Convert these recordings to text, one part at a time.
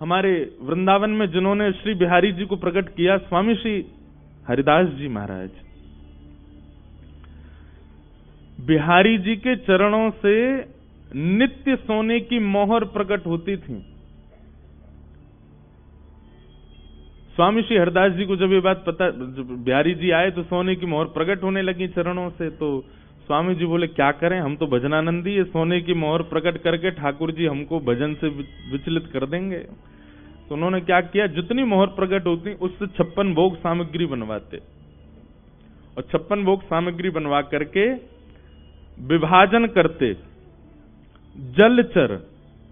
हमारे वृंदावन में जिन्होंने श्री बिहारी जी को प्रकट किया, स्वामी श्री हरिदास जी महाराज। बिहारी जी के चरणों से नित्य सोने की मोहर प्रकट होती थी। स्वामी श्री हरिदास जी को जब ये बात पता, जब बिहारी जी आए तो सोने की मोहर प्रकट होने लगी चरणों से, तो स्वामी जी बोले क्या करें, हम तो भजनानंदी, ये सोने की मोहर प्रकट करके ठाकुर जी हमको भजन से विचलित कर देंगे। तो उन्होंने क्या किया, जितनी मोहर प्रकट होती उससे 56 भोग सामग्री बनवाते, और 56 भोग सामग्री बनवा करके विभाजन करते। जलचर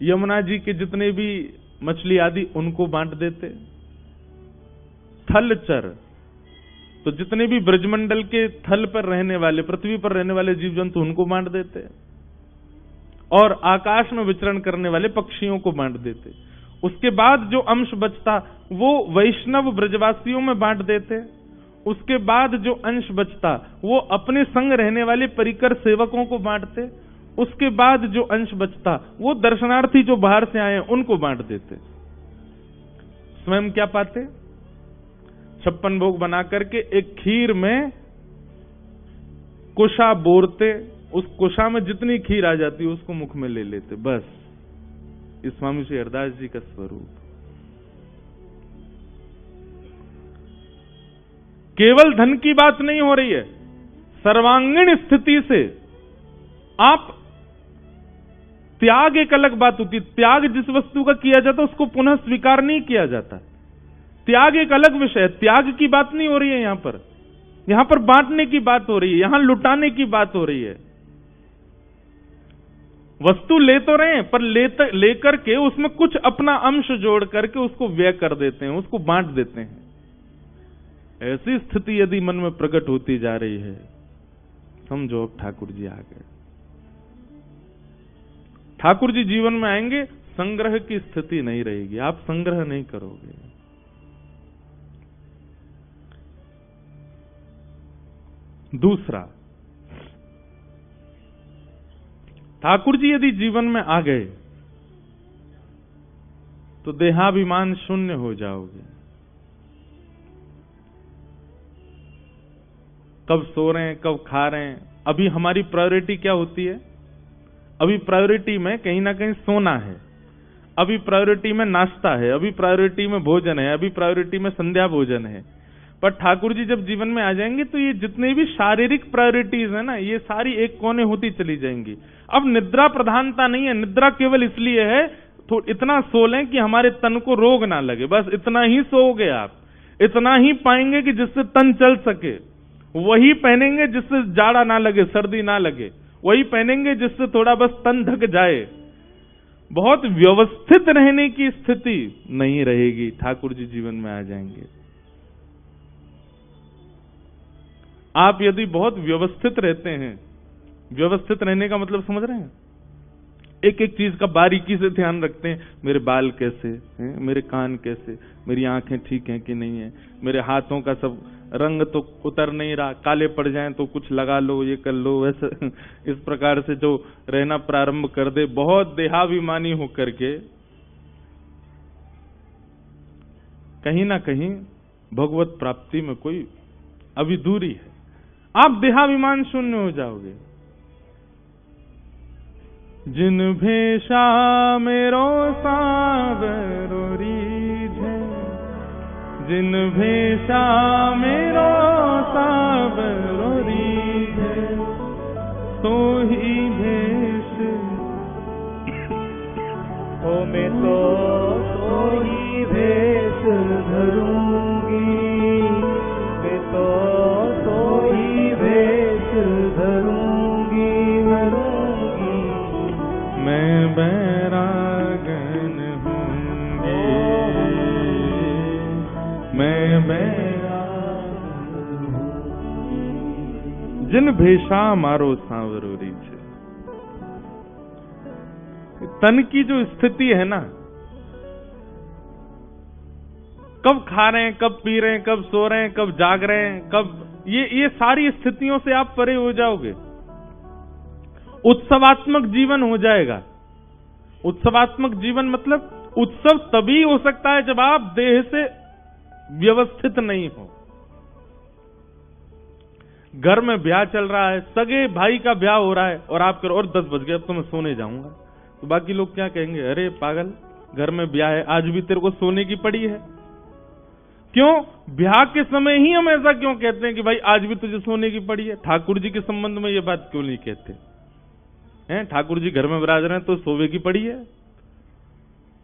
यमुना जी के जितने भी मछली आदि उनको बांट देते। थलचर तो जितने भी ब्रजमंडल के थल पर रहने वाले, पृथ्वी पर रहने वाले जीव जंतु उनको बांट देते, और आकाश में विचरण करने वाले पक्षियों को बांट देते। उसके बाद जो अंश बचता वो वैष्णव ब्रजवासियों में बांट देते। उसके बाद जो अंश बचता वो अपने संग रहने वाले परिकर सेवकों को बांटते। उसके बाद जो अंश बचता वो दर्शनार्थी जो बाहर से आए उनको बांट देते। स्वयं क्या पाते, 56 भोग बना करके एक खीर में कुशा बोरते, उस कुशा में जितनी खीर आ जाती उसको मुख में ले लेते। बस इस स्वामी श्री हरिदास जी का स्वरूप। केवल धन की बात नहीं हो रही है, सर्वांगीण स्थिति से आप त्याग, एक अलग बात होती है। त्याग जिस वस्तु का किया जाता उसको पुनः स्वीकार नहीं किया जाता। त्याग एक अलग विषय है, त्याग की बात नहीं हो रही है यहां पर। यहां पर बांटने की बात हो रही है, यहां लुटाने की बात हो रही है। वस्तु ले तो रहे हैं, पर लेकर के उसमें कुछ अपना अंश जोड़ करके उसको व्यय कर देते हैं, उसको बांट देते हैं। ऐसी स्थिति यदि मन में प्रकट होती जा रही है, समझो ठाकुर जी आ गए। ठाकुर जी जीवन में आएंगे, संग्रह की स्थिति नहीं रहेगी, आप संग्रह नहीं करोगे। दूसरा, ठाकुर जी यदि जीवन में आ गए तो देहाभिमान शून्य हो जाओगे। कब सो रहे हैं, कब खा रहे हैं, अभी हमारी प्रायोरिटी क्या होती है? अभी प्रायोरिटी में कहीं ना कहीं सोना है, अभी प्रायोरिटी में नाश्ता है, अभी प्रायोरिटी में भोजन है, अभी प्रायोरिटी में संध्या भोजन है। पर ठाकुर जी जब जीवन में आ जाएंगे तो ये जितने भी शारीरिक प्रायोरिटीज है ना, ये सारी एक कोने होती चली जाएंगी। अब निद्रा प्रधानता नहीं है, निद्रा केवल इसलिए है तो इतना सो लें कि हमारे तन को रोग ना लगे, बस इतना ही सोओगे आप। इतना ही पाएंगे कि जिससे तन चल सके, वही पहनेंगे जिससे जाड़ा ना लगे, सर्दी ना लगे, वही पहनेंगे जिससे थोड़ा बस तन ढक जाए। बहुत व्यवस्थित रहने की स्थिति नहीं रहेगी, ठाकुर जी जीवन में आ जाएंगे। आप यदि बहुत व्यवस्थित रहते हैं, व्यवस्थित रहने का मतलब समझ रहे हैं, एक एक चीज का बारीकी से ध्यान रखते हैं, मेरे बाल कैसे हैं, मेरे कान कैसे, मेरी आंखें ठीक हैं कि नहीं है, मेरे हाथों का सब रंग तो उतर नहीं रहा, काले पड़ जाएं तो कुछ लगा लो, ये कर लो, वैसे इस प्रकार से जो रहना प्रारंभ कर दे, बहुत देहाभिमानी होकर के कहीं ना कहीं भगवत प्राप्ति में कोई अभी दूरी है। आप देहाभिमान शून्य हो जाओगे। जिन भेषा मेरो सावरो रीझे, जिन भेषा मेरो सावरो रीझे, तो ही भेष ओ मैं तो ही भेष धरूंगी, मैं तो ही भेष धरूंगी, धरूंगी। मैं बैरागन हूँगी, मैं बैरागन हूँ। जिन भेषा मारो सांवरो रीझे। तन की जो स्थिति है ना, कब खा रहे हैं, कब पी रहे हैं, कब सो रहे हैं, कब जाग रहे हैं, कब, ये सारी स्थितियों से आप परे हो जाओगे। उत्सवात्मक जीवन हो जाएगा। उत्सवात्मक जीवन मतलब उत्सव तभी हो सकता है जब आप देह से व्यवस्थित नहीं हो। घर में ब्याह चल रहा है, सगे भाई का ब्याह हो रहा है और आप करो और 10 बज गए, अब तो मैं सोने जाऊंगा, तो बाकी लोग क्या कहेंगे, अरे पागल, घर में ब्याह है, आज भी तेरे को सोने की पड़ी है। क्यों? ब्याह के समय ही हम ऐसा क्यों कहते हैं कि भाई आज भी तुझे सोने की पड़ी है? ठाकुर जी के संबंध में ये बात क्यों नहीं कहते हैं? ठाकुर जी घर में विराज रहे हैं तो सोवे की पड़ी है।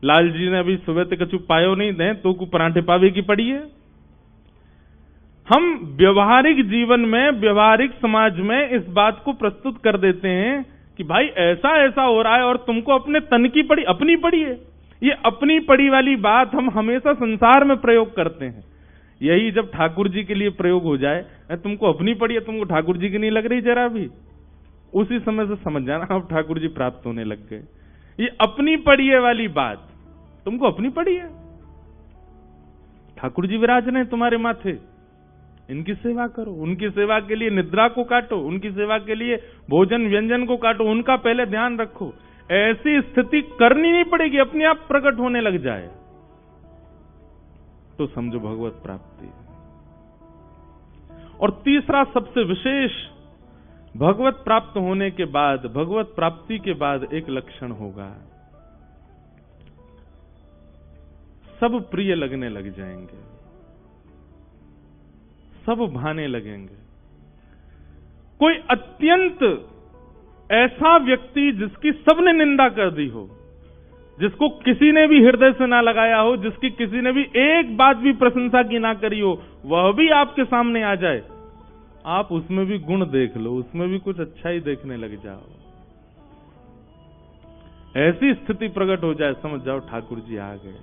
लाल जी ने अभी सुबह तक कछु पायो नहीं दे तो को परांठे पावे की पड़ी है। हम व्यवहारिक जीवन में, व्यवहारिक समाज में इस बात को प्रस्तुत कर देते हैं कि भाई ऐसा ऐसा हो रहा है और तुमको अपने तन की पड़ी, अपनी पड़ी है। ये अपनी पड़ी वाली बात हम हमेशा संसार में प्रयोग करते हैं। यही जब ठाकुर जी के लिए प्रयोग हो जाए, तुमको अपनी पड़ी है, तुमको ठाकुर जी की नहीं लग रही जरा भी, उसी समय से समझ जाना अब ठाकुर जी प्राप्त होने लग गए। ये अपनी पड़ी है वाली बात तुमको अपनी पड़ी है। ठाकुर जी विराज रहे तुम्हारे माथे, इनकी सेवा करो, उनकी सेवा के लिए निद्रा को काटो, उनकी सेवा के लिए भोजन व्यंजन को काटो, उनका पहले ध्यान रखो। ऐसी स्थिति करनी नहीं पड़ेगी, अपने आप प्रकट होने लग जाए तो समझो भगवत प्राप्ति। और तीसरा सबसे विशेष, भगवत प्राप्त होने के बाद, भगवत प्राप्ति के बाद एक लक्षण होगा, सब प्रिय लगने लग जाएंगे, सब भाने लगेंगे। कोई अत्यंत ऐसा व्यक्ति जिसकी सबने निंदा कर दी हो, जिसको किसी ने भी हृदय से ना लगाया हो, जिसकी किसी ने भी एक बात भी प्रशंसा की ना करी हो, वह भी आपके सामने आ जाए, आप उसमें भी गुण देख लो, उसमें भी कुछ अच्छा ही देखने लग जाओ। ऐसी स्थिति प्रकट हो जाए, समझ जाओ ठाकुर जी आ गए।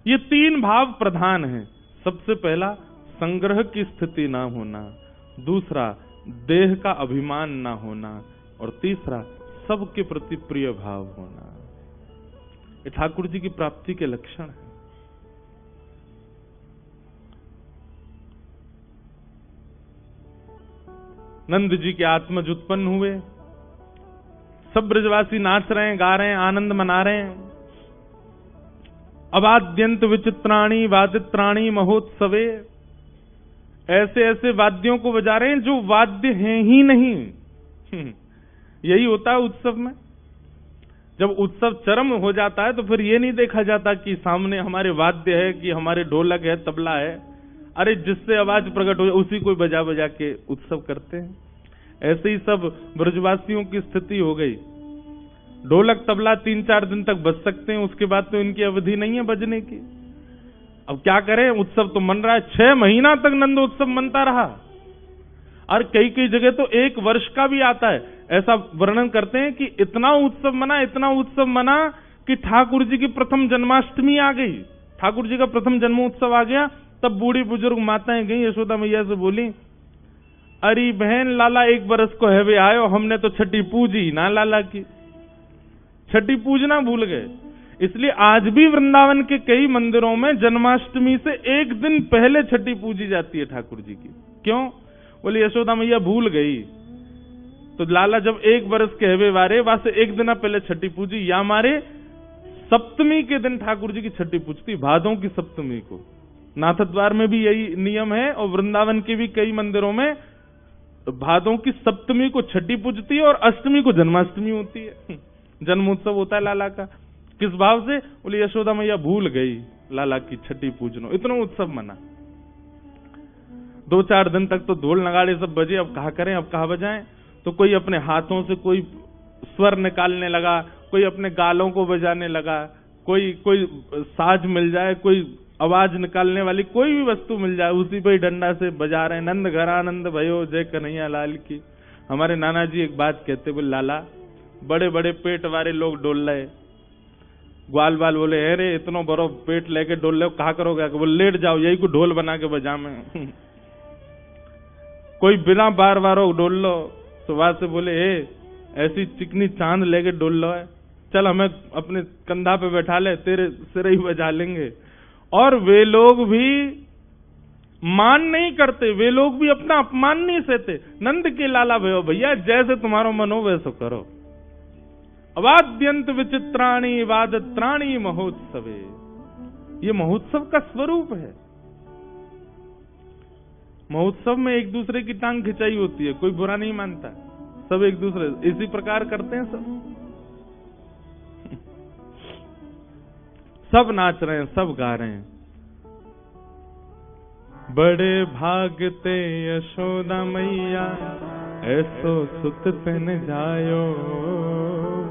ये 3 भाव प्रधान हैं। सबसे पहला, संग्रह की स्थिति ना होना, दूसरा, देह का अभिमान ना होना, और तीसरा, सबके प्रति प्रिय भाव होना। ये ठाकुर जी की प्राप्ति के लक्षण है। नंद जी के आत्मज उत्पन्न हुए, सब ब्रजवासी नाच रहे हैं, गा रहे हैं, आनंद मना रहे हैं। अवाद्यंत विचित्राणी वादित्राणी महोत्सवे, ऐसे ऐसे वाद्यों को बजा रहे हैं जो वाद्य हैं ही नहीं। यही होता है उत्सव में। जब उत्सव चरम हो जाता है तो फिर ये नहीं देखा जाता कि सामने हमारे वाद्य है, कि हमारे ढोलक है, तबला है। अरे जिससे आवाज प्रकट हो जाए उसी को बजा बजा के उत्सव करते हैं। ऐसे ही सब ब्रजवासियों की स्थिति हो गई। ढोलक तबला 3-4 दिन तक बज सकते हैं, उसके बाद तो इनकी अवधि नहीं है बजने की। अब क्या करें, उत्सव तो मन रहा है। 6 महीना तक नंदोत्सव मनता रहा, और कई कई जगह तो 1 वर्ष का भी आता है। ऐसा वर्णन करते हैं कि इतना उत्सव मना, इतना उत्सव मना कि ठाकुर जी की प्रथम जन्माष्टमी आ गई, ठाकुर जी का प्रथम जन्मोत्सव आ गया। तब बूढ़ी बुजुर्ग माताएं गई यशोदा मैया से, बोली, अरे बहन, लाला 1 बरस को हैवे आयो, हमने तो छठी पूजी ना लाला की, छठी पूजना भूल गए। इसलिए आज भी वृंदावन के कई मंदिरों में जन्माष्टमी से 1 दिन पहले छठी पूजी जाती है ठाकुर जी की। क्यों? बोले यशोदा मैया भूल गई, तो लाला जब 1 बरस के हवे वारे, वहां से 1 दिन पहले छठी पूजी। या मारे सप्तमी के दिन ठाकुर जी की छठी पूजती, भादों की सप्तमी को। नाथद्वार में भी यही नियम है, और वृंदावन के भी कई मंदिरों में भादों की सप्तमी को छठी पूजती है और अष्टमी को जन्माष्टमी होती है। जन्मोत्सव होता है लाला का। किस भाव से? बोले यशोदा मैया भूल गई लाला की छठी पूजनो, इतना उत्सव मना। 2-4 दिन तक तो ढोल नगाड़े सब बजे। अब कहा करें, अब कहा बजाएं? तो कोई अपने हाथों से कोई स्वर निकालने लगा, कोई अपने गालों को बजाने लगा, कोई साज मिल जाए, कोई आवाज निकालने वाली कोई भी वस्तु मिल जाए, उसी पे ही डंडा से बजा रहे हैं। नंद घरानंद भयो जय कन्हैया लाल की। हमारे नाना जी एक बात कहते, बोले लाला, बड़े बड़े पेट वाले लोग डोल रहे। ग्वाल बाल बोले, अरे इतना बड़ो पेट लेके डोल रहे हो, कहा करोगे? बोले लेट जाओ, यही को ढोल बना के बजा में। कोई बिना बार बार डोल लो, तो वहां से बोले, ऐसी चिकनी चांद लेके डोल लो है, चल हमें अपने कंधा पे बैठा ले, तेरे सिर ही बजा लेंगे। और वे लोग भी मान नहीं करते, वे लोग भी अपना अपमान नहीं सहते। नंद के लाला भयो भैया, जैसे तुम्हारा मन हो वैसे करो। अवाद्यंत विचित्राणि वादत्राणि महोत्सवे। ये महोत्सव का स्वरूप है। महोत्सव में एक दूसरे की टांग खिंचाई होती है, कोई बुरा नहीं मानता, सब एक दूसरे इसी प्रकार करते हैं। सब नाच रहे हैं, सब गा रहे हैं। बड़े भागते यशोदा मैया ऐसो सुत तन जायो।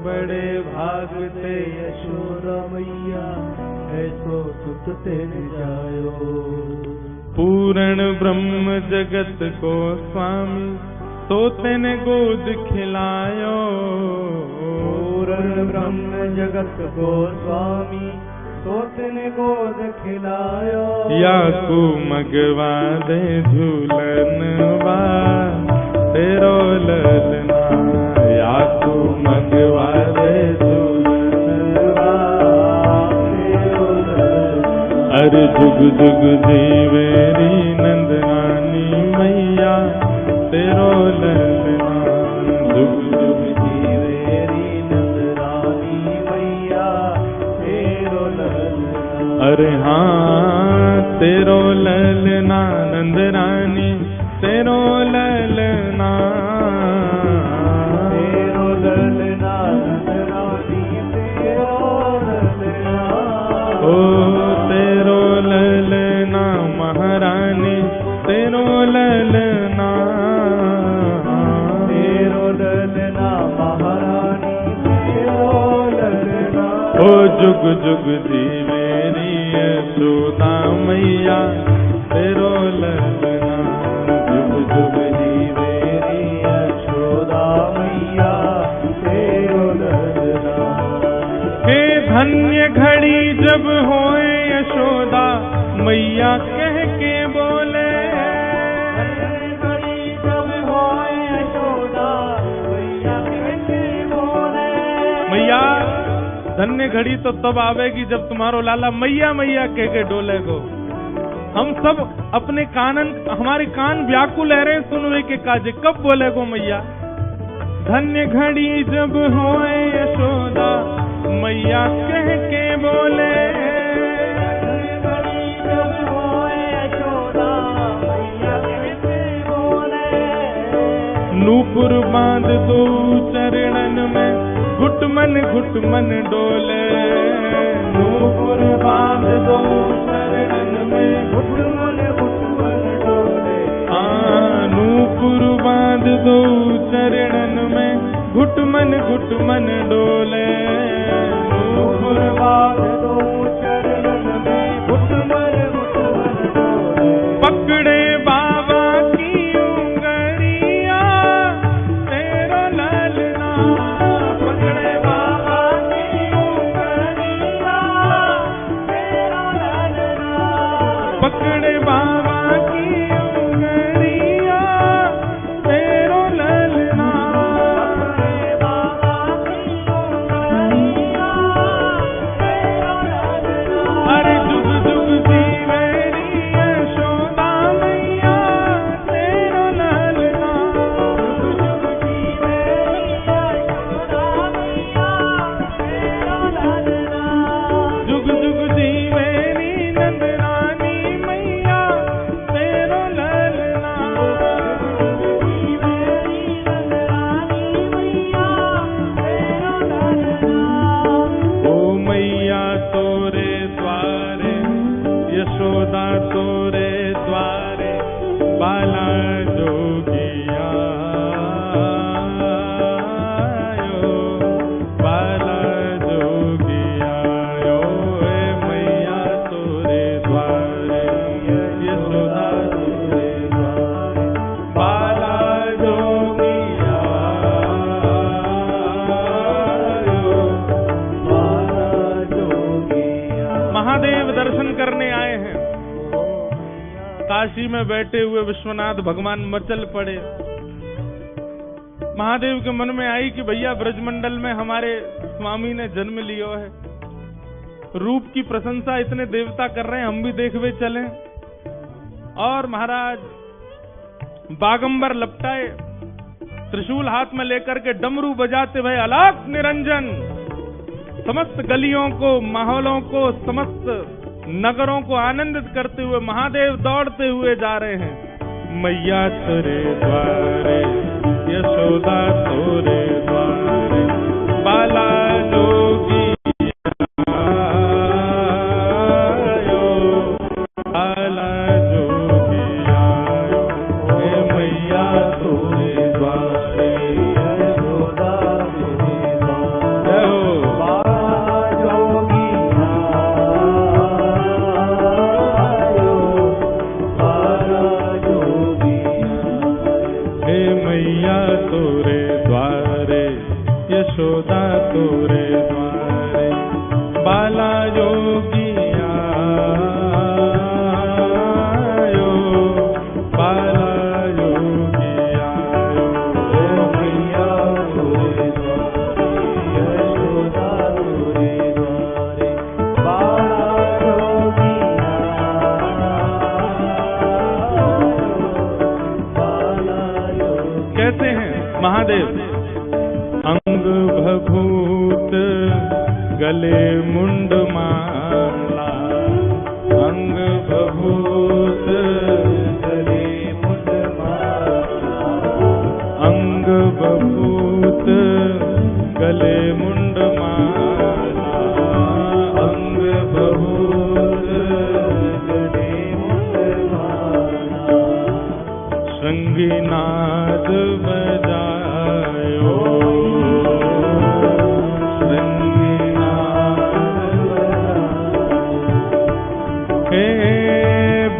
बड़े भागते यशोदा मैया ऐसो सुत तन जायो। पूर्ण ब्रह्म जगत को स्वामी सोते ने गोद खिलायो। पूर्ण ब्रह्म जगत को स्वामी सोते ने गोद खिलायो। या को मगवा दे झूलनवा तेरो ललना। या को मगवा दे झूलनवा तेरो ललना। अरे जुग जुग जीवेरी नंदरानी मैया तेरो ललना। जुग जुग जीवेरी नंदरानी मैया तेरो ललना। अरे हाँ तेरो ललना नंदरानी तेरो ललना। तेरो ललना नंदरानी तेरो ललना। ओ तेरो ललना महारानी तेरो ललना। तेरो ललना महारानी तेरो ललना। ओ जुग जुग जीवेरी यशोदा मैया तेरो ललना। जुग जुग जीवेरी यशोदा मैया तेरो ललना। हे धन्य घड़ी जब होए यशोदा मैया कह के बोले। घड़ी जब होए यशोदा मैया कह के बोले। मैया धन्य घड़ी तो तब आवेगी जब तुम्हारो लाला मैया मैया कह के डोलेगो। हम सब अपने हमारे कान व्याकुल है रे सुनवे के काजे, कब बोलेगो मैया। धन्य घड़ी जब होए यशोदा मैया कह के बोले। घड़ी जब होए यशोदा मैया कह के बोले। नूपुर बांध दो चरणन में घुटमन डोले। नूपुर बांध दो चरणन में घुटमन डोले। हाँ नूपुर बांध दो चरणन में घुटमन डोले। नूपुर बांध दो चरणन में घुटमन डोले। पकड़े बाबा की उंगलिया तेरो ललना। पकड़े बाबा की उंगलिया तेरो ललना। पकड़े बाबा की उंगलिया तेरो ललना। पकड़े बाबा की उंगलिया तेरो ललना। अरे जुग जुग जीवेरी यशोदा मैया तेरो ललना। जुग जुग जीवेरी यशोदा मैया तेरो ललना। जुग जुग जीवेरी नंदरानी मैया तेरो ललना। जीवेरी नंदरानी मैया तेरो ललना। ओ मैया तोरे द्वारे यशोदा तोरे द्वारे बाला जोगिया आयो। बाला जोगिया आयो। ए मैया तोरे द्वारे यशोदा तोरे द्वारे बाला जोगिया आयो। महादेव दर्शन करने आए हैं। काशी में बैठे हुए विश्वनाथ भगवान मचल पड़े। महादेव के मन में आई कि भैया ब्रजमंडल में हमारे स्वामी ने जन्म लियो है, रूप की प्रशंसा इतने देवता कर रहे हैं, हम भी देखवे चलें। और महाराज बागंबर लपटाए त्रिशूल हाथ में लेकर के डमरू बजाते भय अलख निरंजन समस्त गलियों को, माहौलों को, समस्त नगरों को आनंदित करते हुए महादेव दौड़ते हुए जा रहे हैं। मैया तेरे द्वारे, यशोदा तोरे द्वारे, बाला जोगी आयो, बाला जोगी आयो, हे मैया तोरे द्वारे, यशोदा तेरे द्वारे, बाला जोगी आयो, बाला जोगी आयो, हे मैया तोरे द्वारे, यशोदा तोरे द्वारे, बाला जोगी आयो, बाला जोगी आयो, हे मैया तोरे द्वारे, यशोदा तोरे द्वारे, बाला जोगी आयो, बाला जोगी। कैसे हैं महादेव? अंग भभूत गले मुंड माला, अंग भभूत गले मुंड माला, अंग भभूत गले मुंड माला, अंग भभूत गले मुंड माला, शृंगीनाद बजायो,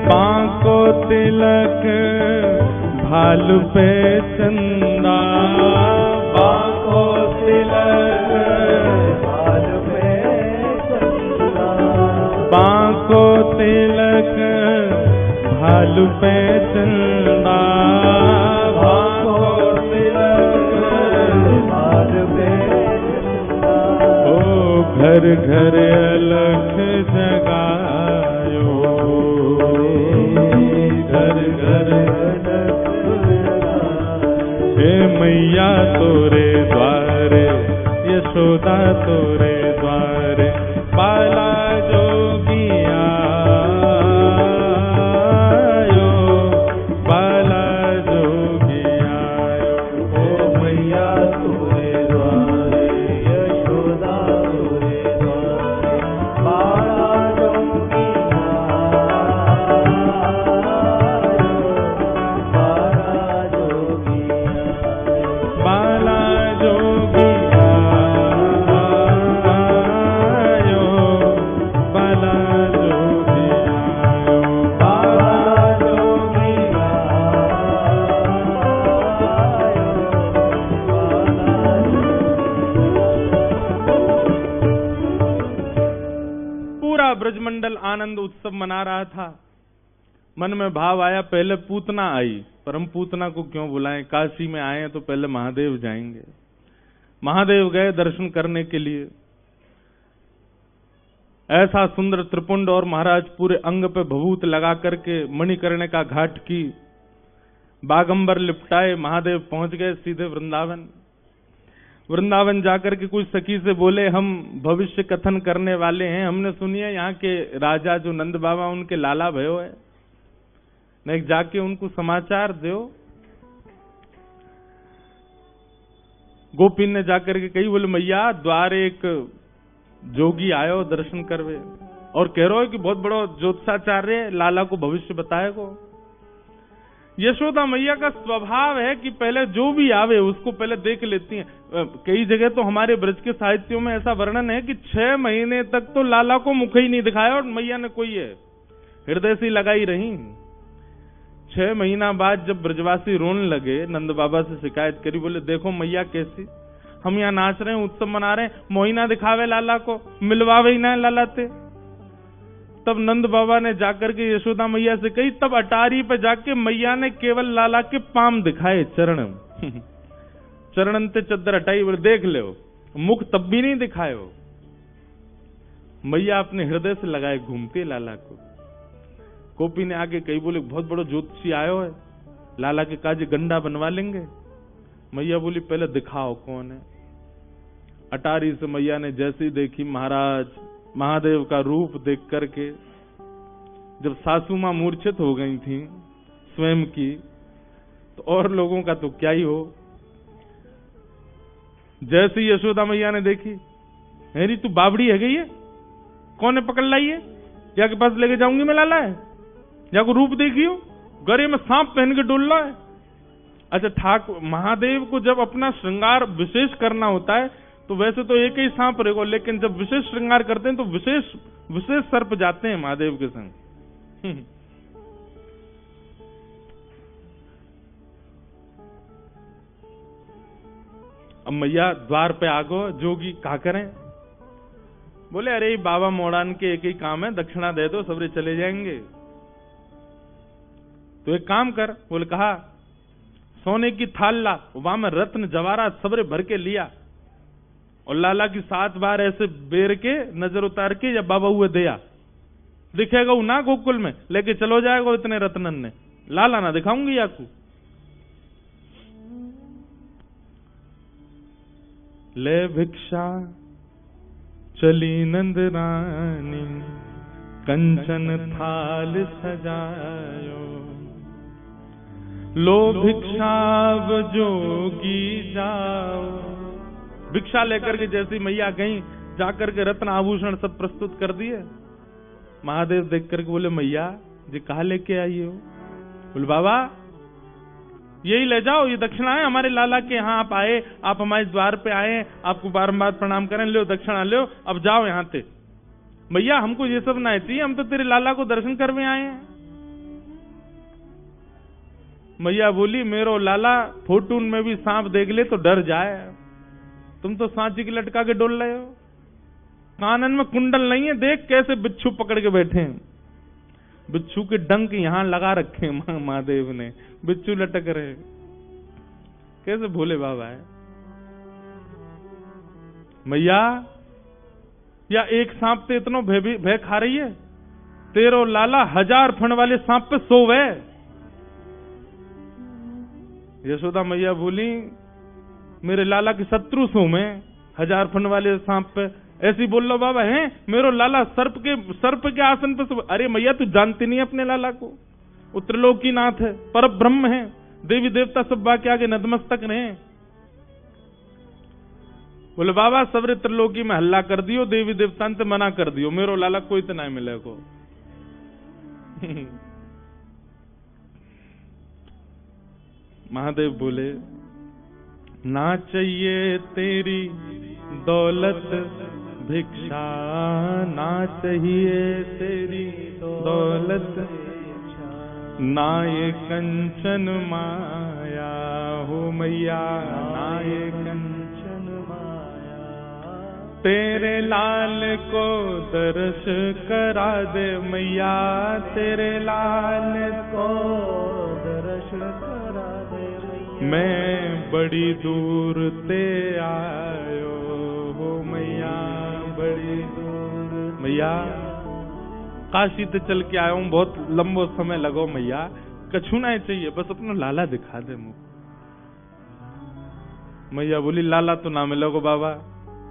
बांको तिलक भालू पे चंदा, बांको तिलक भालू पे चंदा, बांको तिलक भालू पे चंदा, बांको तिलक भालू पे चंदा, ओ घर घर अलख जगायो, घर घर अलख जगायो, हे मैया तोरे द्वारे, यशोदा तोरे द्वारे, बाला जोगी आयो, बाला जोगी आयो, ओ मैया तोरे द्वारे, यशोदा तोरे द्वारे, बाला जोगी आयो, बाला जोगी आयो, बाला जोगी आयो, बाला जोगी आयो। पूरा ब्रजमंडल आनंद उत्सव मना रहा था। मन में भाव आया, पहले पूतना आई, पर हम पूतना को क्यों बुलाएं? काशी में आए हैं तो पहले महादेव जाएंगे। महादेव गए दर्शन करने के लिए। ऐसा सुंदर त्रिपुंड और महाराज पूरे अंग पे भभूत लगा करके मणिकर्णिका घाट की बागंबर लिपटाए महादेव पहुंच गए सीधे वृंदावन। वृंदावन जाकर के कुछ सखी से बोले, हम भविष्य कथन करने वाले हैं, हमने सुनी है यहाँ के राजा जो नंद बाबा उनके लाला भयो है, नहीं जाके उनको समाचार दो। गोपी ने जाकर के कही, बोले मैया द्वारे एक जोगी आयो दर्शन करवे और कह रहा है कि बहुत बड़ा ज्योतिषाचार्य लाला को भविष्य बताएगो। यशोदा मैया का स्वभाव है कि पहले जो भी आवे उसको पहले देख लेती हैं। कई जगह तो हमारे ब्रज के साहित्यों में ऐसा वर्णन है कि 6 महीने तक तो लाला को मुख ही नहीं दिखाया और मैया ने कोई है हृदय से लगाई रही। 6 महीना बाद जब ब्रजवासी रोने लगे, नंद बाबा से शिकायत करी, बोले देखो मैया कैसी, हम यहाँ नाच रहे हैं, उत्सव मना रहे हैं, मोहिना दिखावे लाला को, मिलवावे ही ना लाला ते। तब नंद बाबा ने जाकर के यशोदा मैया से कही, तब अटारी पे जाके मैया ने केवल लाला के पाम दिखाए, चरण चरणन ते चद्दर हटाई, बोले देख ले, मुख तब भी नहीं दिखाए हो। मैया अपने हृदय से लगाए घूमते लाला को। गोपी ने आगे कही, बोले बहुत बड़ो ज्योतिषी आयो है, लाला के काज गंडा बनवा लेंगे। मैया बोली पहले दिखाओ कौन है। अटारी से मैया ने जैसी देखी महाराज महादेव का रूप देख करके, जब सासू मां मूर्छित हो गई थी स्वयं की, तो और लोगों का तो क्या ही हो। जैसी यशोदा मैया ने देखी, हेरी तू बावड़ी है गई है, कौन है पकड़ लाई है, जाके पास लेके जाऊंगी मैं लाला है, जाको रूप देखी हो, गले में सांप पहन के डोल रहा है। अच्छा ठाकुर महादेव को जब अपना श्रृंगार विशेष करना होता है तो वैसे तो एक ही सांप रहेगा, लेकिन जब विशेष श्रृंगार करते हैं तो विशेष सर्प जाते हैं महादेव के संग। अब मैया द्वार पे आगो, जोगी क्या करें? बोले अरे बाबा मोड़ान के एक ही काम है, दक्षिणा दे दो सबरे चले जाएंगे। तो एक काम कर, बोले कहा सोने की थाल ला, वहां में रत्न जवाहरात सबरे भर के लिया और लाला की 7 बार ऐसे बेर के नजर उतार के या बाबा हुए दिया, दिखेगा वो ना गोकुल में लेके चलो जाएगा इतने रत्नन ने, लाला ना दिखाऊंगी आपको। ले भिक्षा चली नंद रानी, कंचन थाल सजायो, लो भिक्षाव जोगी जाओ। भिक्षा लेकर के जैसी मैया गई, जाकर के रत्न आभूषण सब प्रस्तुत कर दिए। महादेव देख करके बोले मैया जी कहा लेके आई हो? बोले बाबा यही ले जाओ, ये दक्षिणा है हमारे लाला के यहाँ, आप आए, आप हमारे द्वार पे आए, आपको बारंबार प्रणाम करें, लो दक्षिणा लो, अब जाओ यहाँ से। मैया हमको ये सब ना चाहिए, हम तो तेरे लाला को दर्शन करने आए हैं। मैया बोली मेरो लाला फोटून में भी सांप देख ले तो डर जाए, तुम तो सांची की लटका के डोल रहे हो, कानन में कुंडल नहीं है, देख कैसे बिच्छू पकड़ के बैठे हैं, बिच्छू के डंक यहां लगा रखे महादेव ने, बिच्छू लटक रहे, कैसे भोले बाबा है। मैया या एक सांप से इतना भय खा रही है, तेरो लाला 1000 फण वाले सांप पे सोवे। यशोदा मैया बोली मेरे लाला के शत्रु सो में 1000 फण वाले सांप पे ऐसी बोल लो बाबा है, मेरो लाला सर्प के आसन पे। अरे मैया तू जानती नहीं अपने लाला को, उत्तरलोकीनाथ है, पर ब्रह्म है, देवी देवता सब बाकी आगे नतमस्तक रहे। बोले बाबा सबरे त्रिलोकी में हल्ला कर दियो, देवी देवता ने मना कर दियो, मेरो लाला कोई तो नहीं मिले को। महादेव बोले ना चाहिए तेरी दौलत भिक्षा, ना चाहिए तेरी दौलत, ना ये कंचन माया हो मैया, ना ये कंचन माया, तेरे लाल को दर्श करा दे मैया, तेरे लाल को दर्श करा दे मैया, मैं बड़ी दूर ते आयो हो मैया, बड़ी दूर मैया, काशी से चल के आया हूं, बहुत लंबो समय लगो मैया, कछु ना चाहिए बस अपना लाला दिखा दे मुझे। मैया बोली लाला तो ना मिलोगे बाबा,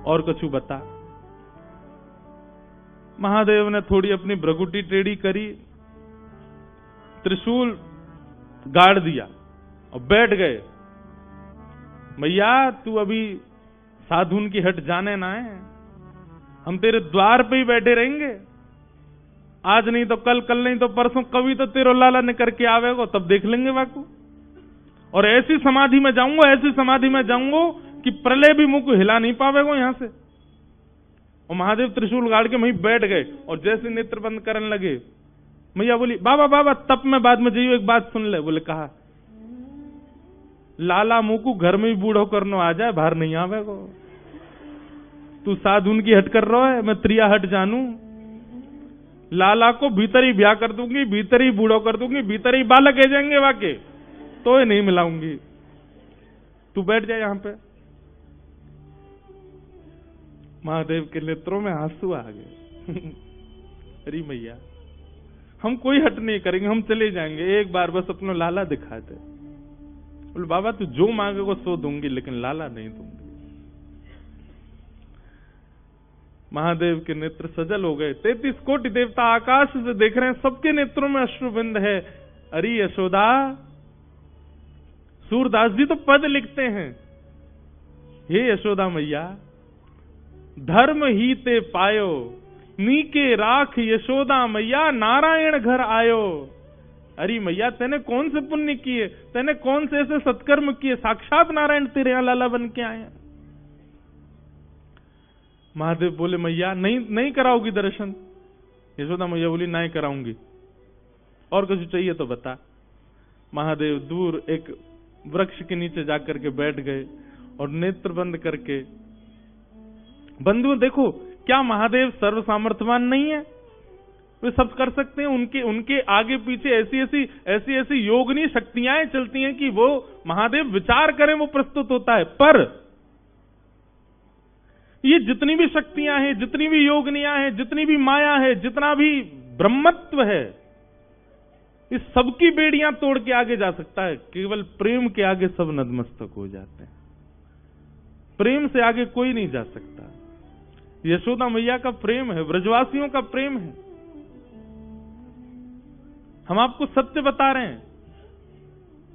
और कछु बता। महादेव ने थोड़ी अपनी भ्रगुटी टेढ़ी करी, त्रिशूल गाड़ दिया और बैठ गए। मैया तू अभी साधुन की हट जाने ना है, हम तेरे द्वार पे ही बैठे रहेंगे, आज नहीं तो कल, कल नहीं तो परसों, कभी तो तेरो लाला ने करके आवेगो, तब देख लेंगे बाकू। और ऐसी समाधि में जाऊंगा, ऐसी समाधि में जाऊंगा कि प्रलय भी मुंह को हिला नहीं पावेगो यहां से। और महादेव त्रिशूल गाड़ के वहीं बैठ गए और जैसे नेत्र बंद करने लगे, मैया बोली बाबा बाबा तब मैं बाद में जाइयो, एक बात सुन ले। बोले कहा लाला मुंह को घर में ही बूढ़ो करनो आ जाए, बाहर नहीं आवेगो, तू साधुन की हट कर रहा है, मैं त्रिया हट जानू, लाला को भीतर ही ब्याह कर दूंगी, भीतर ही बूढ़ो कर दूंगी, भीतर ही बालक आ जाएंगे वाके, तो ये नहीं मिलाऊंगी, तू बैठ जाए यहां पे। महादेव के नेत्रों में आंसू आ गए। अरे मैया हम कोई हट नहीं करेंगे, हम चले जाएंगे, एक बार बस अपना लाला दिखा दे। बोले बाबा तू जो मांगेगा सो दूंगी, लेकिन लाला नहीं दूंगी। महादेव के नेत्र सजल हो गए। 33 कोटि देवता आकाश से देख रहे हैं, सबके नेत्रों में अश्रुबिंद है। अरे यशोदा, सूरदास जी तो पद लिखते हैं, हे यशोदा मैया, धर्म ही ते पायो, नीके राख यशोदा मैया, नारायण घर आयो। अरे मैया, तेने कौन से पुण्य किए, तेने कौन से ऐसे सत्कर्म किए, साक्षात नारायण तेरे यहां लाला बन के आए। महादेव बोले मैया नहीं कराओगी दर्शन? यशोदा मैया बोली नहीं कराऊंगी, और कुछ चाहिए तो बता। महादेव दूर एक वृक्ष के नीचे जाकर के बैठ गए और नेत्र बंद करके, बंधुओं देखो, क्या महादेव सर्व सामर्थ्यवान नहीं है? वे सब कर सकते हैं। उनके आगे पीछे ऐसी योगनी शक्तियां चलती हैं कि वो महादेव विचार करें वो प्रस्तुत होता है। पर ये जितनी भी शक्तियां हैं, जितनी भी योगनियां हैं, जितनी भी माया है, जितना भी ब्रह्मत्व है, इस सबकी बेड़ियां तोड़ के आगे जा सकता है। केवल प्रेम के आगे सब नतमस्तक हो जाते हैं। प्रेम से आगे कोई नहीं जा सकता। यशोदा मैया का प्रेम है, ब्रजवासियों का प्रेम है। हम आपको सत्य बता रहे हैं,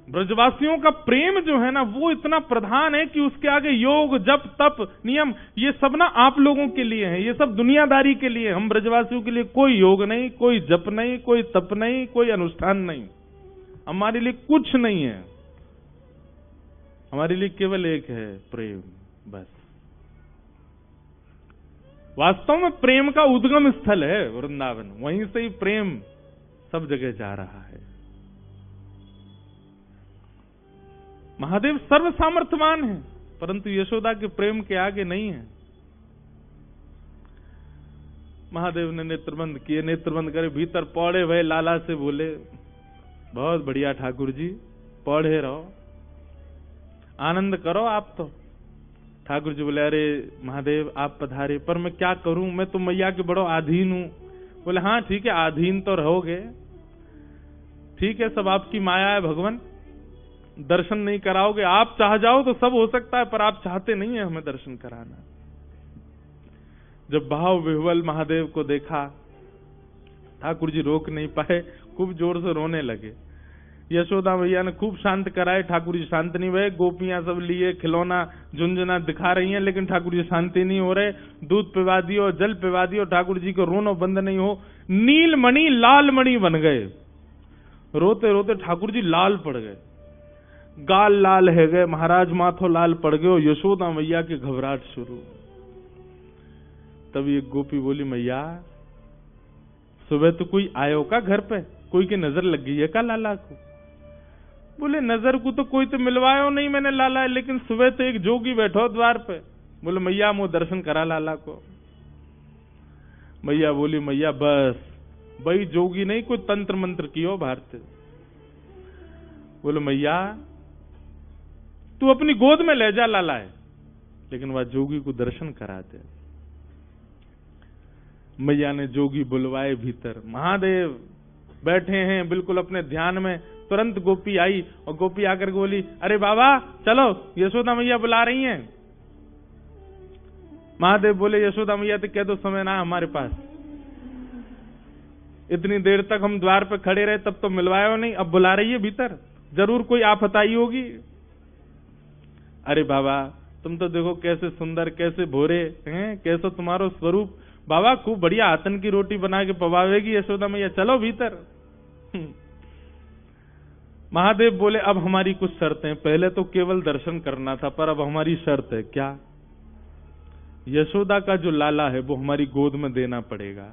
ब्रजवासियों का प्रेम जो है ना, वो इतना प्रधान है कि उसके आगे योग, जप, तप, नियम, ये सब ना आप लोगों के लिए है, ये सब दुनियादारी के लिए। हम ब्रजवासियों के लिए कोई योग नहीं, कोई जप नहीं, कोई तप नहीं, कोई अनुष्ठान नहीं, हमारे लिए कुछ नहीं है। हमारे लिए केवल एक है, प्रेम, बस। वास्तव में प्रेम का उद्गम स्थल है वृंदावन, वहीं से ही प्रेम सब जगह जा रहा है। महादेव सर्व सामर्थ्यवान है, परंतु यशोदा के प्रेम के आगे नहीं है। महादेव ने नेत्रबंद किए, नेत्रबंद करे, भीतर पौड़े भय लाला से बोले, बहुत बढ़िया ठाकुर जी, पौड़े रहो, आनंद करो आप तो। ठाकुर जी बोले, अरे महादेव आप पधारे, पर मैं क्या करूं, मैं तो मैया के बड़ो आधीन हूं। बोले हाँ ठीक है, आधीन तो रहोगे, ठीक है, सब आपकी माया है भगवान, दर्शन नहीं कराओगे, आप चाह जाओ तो सब हो सकता है, पर आप चाहते नहीं है हमें दर्शन कराना। जब भाव विह्वल महादेव को देखा, ठाकुर जी रोक नहीं पाए, खूब जोर से रोने लगे। यशोदा मैया ने खूब शांत कराए, ठाकुर जी शांत नहीं हुए। गोपियां सब लिए खिलौना झुंझुना दिखा रही हैं, लेकिन ठाकुर जी शांति नहीं हो रहे। दूध पिवा दियो, जल पिवा दियो, ठाकुर जी को रोनो बंद नहीं हो। नीलमणि लालमणि बन गए, रोते रोते ठाकुर जी लाल पड़ गए, गाल लाल है गए, महाराज माथो लाल पड़ गए, और यशोदा मैया की घबराहट शुरू। तब ये गोपी बोली, मैया सुबह तो कोई आयो का घर पे, कोई की नजर लग गई है का लाला को? बोले नजर को तो कोई तो मिलवायो नहीं मैंने लाला, लेकिन सुबह तो एक जोगी बैठो द्वार पे। बोले मैया मो दर्शन करा लाला को। मैया बोली, मैया बस भाई जोगी नहीं, कोई तंत्र मंत्र कियो भारत। बोले मैया तू अपनी गोद में ले जा लाला है, लेकिन वह जोगी को दर्शन करा दे। मैया ने जोगी बुलवाए भीतर, महादेव बैठे हैं बिल्कुल अपने ध्यान में। तुरंत गोपी आई, और गोपी आकर बोली, अरे बाबा चलो, यशोदा मैया बुला रही हैं। महादेव बोले, यशोदा मैया तो कह दो समय ना हमारे पास, इतनी देर तक हम द्वार पे खड़े रहे, तब तो मिलवाया नहीं, अब बुला रही है भीतर, जरूर कोई आफत आई होगी। अरे बाबा तुम तो देखो कैसे सुंदर, कैसे भोरे हैं, कैसे तुम्हारो स्वरूप, बाबा खूब बढ़िया आतन की रोटी बना के पवावेगी यशोदा मैया, चलो भीतर। महादेव बोले, अब हमारी कुछ शर्तें, पहले तो केवल दर्शन करना था, पर अब हमारी शर्त है। क्या? यशोदा का जो लाला है वो हमारी गोद में देना पड़ेगा।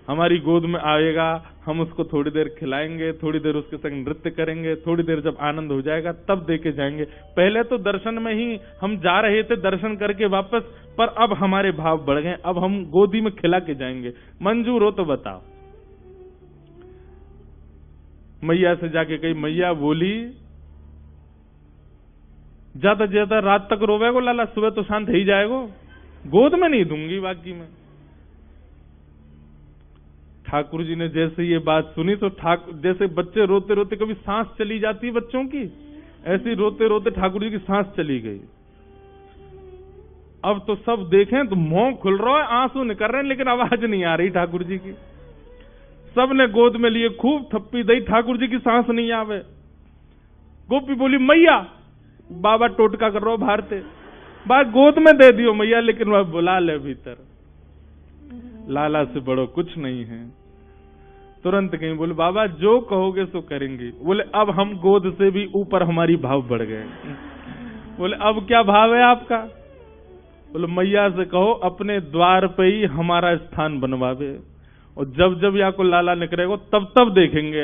हमारी गोद में आएगा, हम उसको थोड़ी देर खिलाएंगे, थोड़ी देर उसके संग नृत्य करेंगे, थोड़ी देर जब आनंद हो जाएगा तब देके जाएंगे। पहले तो दर्शन में ही हम जा रहे थे, दर्शन करके वापस, पर अब हमारे भाव बढ़ गए, अब हम गोदी में खिला के जाएंगे। मंजूर हो तो बताओ। मैया से जाके कही, मैया बोली ज्यादा ज्यादा रात तक रोवेगो लाला, सुबह तो शांत ही जाएगो, गोद में नहीं दूंगी बाकी में। ठाकुर जी ने जैसे ये बात सुनी तो जैसे बच्चे रोते रोते कभी सांस चली जाती है बच्चों की, ऐसी रोते रोते ठाकुर जी की सांस चली गई। अब तो सब देखें तो मुंह खुल रहा है, आंसू निकल रहे हैं, लेकिन आवाज नहीं आ रही ठाकुर जी की। सब ने गोद में लिए, खूब थप्पी दी, ठाकुर जी की सांस नहीं आवे। गोपी बोली मैया, बाबा टोटका कर रहा हो बाहर से, बात गोद में दे दियो मैया, लेकिन वह बुला ले भीतर। लाला से बड़ो कुछ नहीं है। तुरंत कहीं बोले बाबा जो कहोगे सो करेंगे। बोले अब हम गोद से भी ऊपर हमारी भाव बढ़ गए। बोले अब क्या भाव है आपका? बोले मैया से कहो अपने द्वार पे ही हमारा स्थान बनवावे, और जब जब यहाँ को लाला निकलेगा तब तब देखेंगे